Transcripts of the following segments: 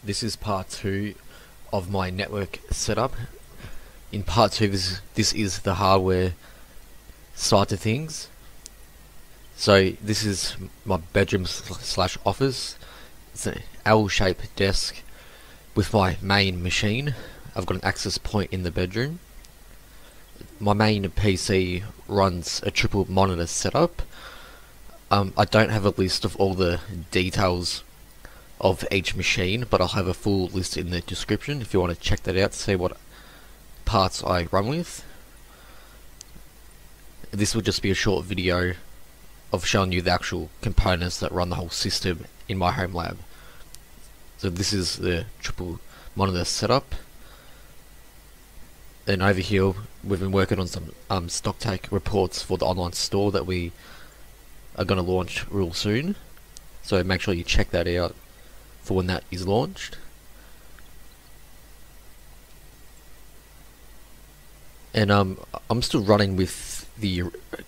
This is part 2 of my network setup. In part 2, this is the hardware side of things. So this is my bedroom slash office. It's an L-shaped desk with my main machine. I've got an access point in the bedroom. My main PC runs a triple monitor setup. I don't have a list of all the details of each machine, but I'll have a full list in the description if you want to check that out to see what parts I run with. This will just be a short video of showing you the actual components that run the whole system in my home lab. So this is the triple monitor setup, and over here we've been working on some stock take reports for the online store that we are going to launch real soon, so make sure you check that out for when that is launched. And I'm still running with the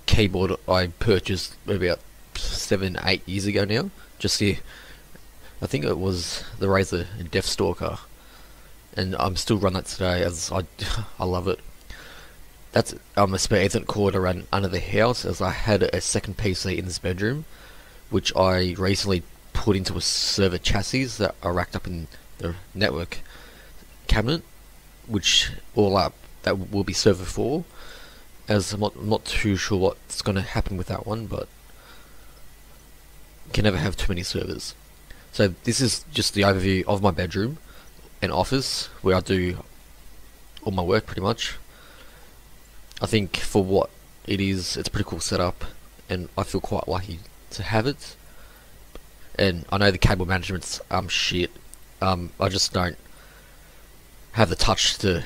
keyboard I purchased about 7-8 years ago now. Just here, I think it was the Razer Deathstalker, and I'm still running that today as I love it. That's a spare Ethernet cord I ran under the house, as I had a second PC in this bedroom, which I recently put into a server chassis that are racked up in the network cabinet, which all up that will be server 4, as I'm not too sure what's going to happen with that one, but you can never have too many servers. So this is just the overview of my bedroom and office, where I do all my work pretty much. I think for what it is, it's a pretty cool setup, and I feel quite lucky to have it. And I know the cable management's shit. I just don't have the touch to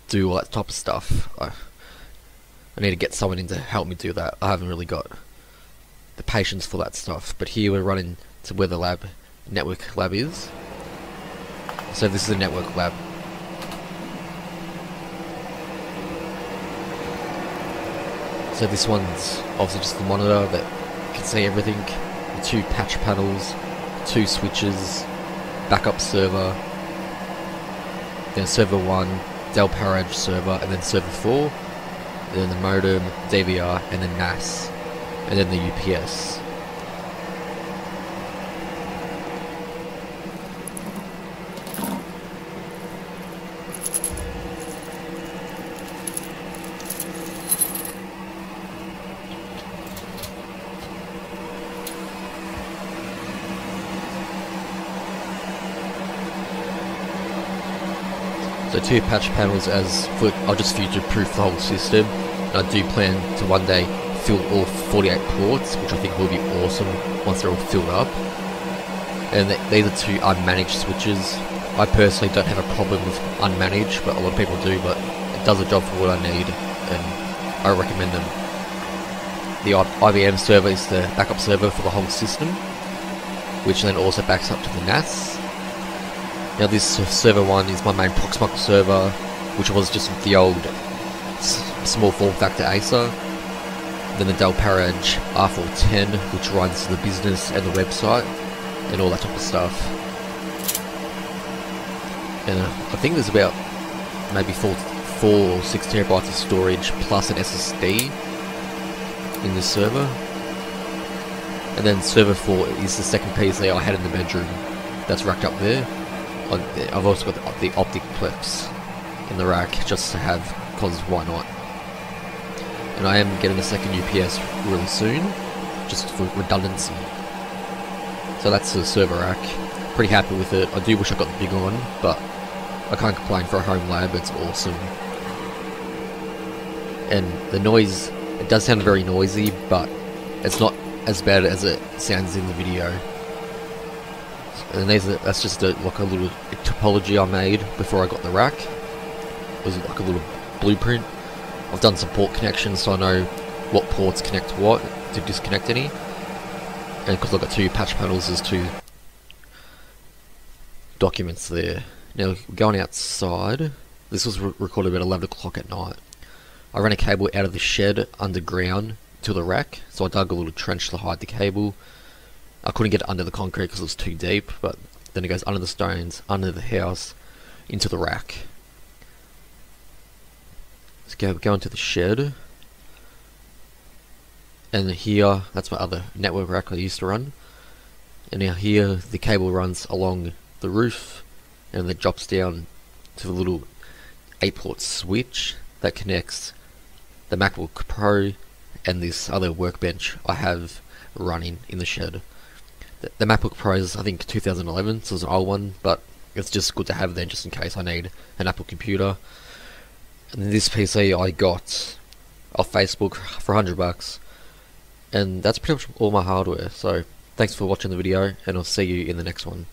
do all that type of stuff. I need to get someone in to help me do that. I haven't really got the patience for that stuff. But here we're running to where the network lab is. So this is the network lab. So this one's obviously just the monitor that can see everything. 2 patch panels, 2 switches, backup server, then server 1, Dell PowerEdge server, and then server 4, and then the modem, DVR, and then NAS, and then the UPS. So 2 patch panels I'll just future-proof the whole system. And I do plan to one day fill all 48 ports, which I think will be awesome once they're all filled up. And these are 2 unmanaged switches. I personally don't have a problem with unmanaged, but a lot of people do, but it does a job for what I need, and I recommend them. The IBM server is the backup server for the whole system, which then also backs up to the NAS. Now this server 1 is my main Proxmox server, which was just the old small form factor Acer. Then the Dell PowerEdge R410, which runs the business and the website and all that type of stuff. And I think there's about maybe 4 or 6 terabytes of storage plus an SSD in this server. And then server 4 is the second PC I had in the bedroom that's racked up there. I've also got the Opticplex in the rack just to have, cause why not? And I am getting a second UPS really soon, just for redundancy. So that's the server rack. Pretty happy with it. I do wish I got the big one, but I can't complain for a home lab. It's awesome. And the noise, it does sound very noisy, but it's not as bad as it sounds in the video. And that's just like a little topology I made before I got the rack. It was like a little blueprint. I've done some port connections, so I know what ports connect to what, to disconnect any. And because I've got 2 patch panels, there's 2 documents there. Now, going outside, this was recorded about 11 o'clock at night. I ran a cable out of the shed underground to the rack, so I dug a little trench to hide the cable. I couldn't get it under the concrete because it was too deep, but then it goes under the stones, under the house, into the rack. Let's go into the shed. And here, that's my other network rack I used to run. And now here, the cable runs along the roof, and then it drops down to the little 8-port switch that connects the MacBook Pro and this other workbench I have running in the shed. The MacBook Pro is, I think, 2011, so it's an old one, but it's just good to have there just in case I need an Apple computer. And then this PC I got off Facebook for $100, and that's pretty much all my hardware. So thanks for watching the video, and I'll see you in the next one.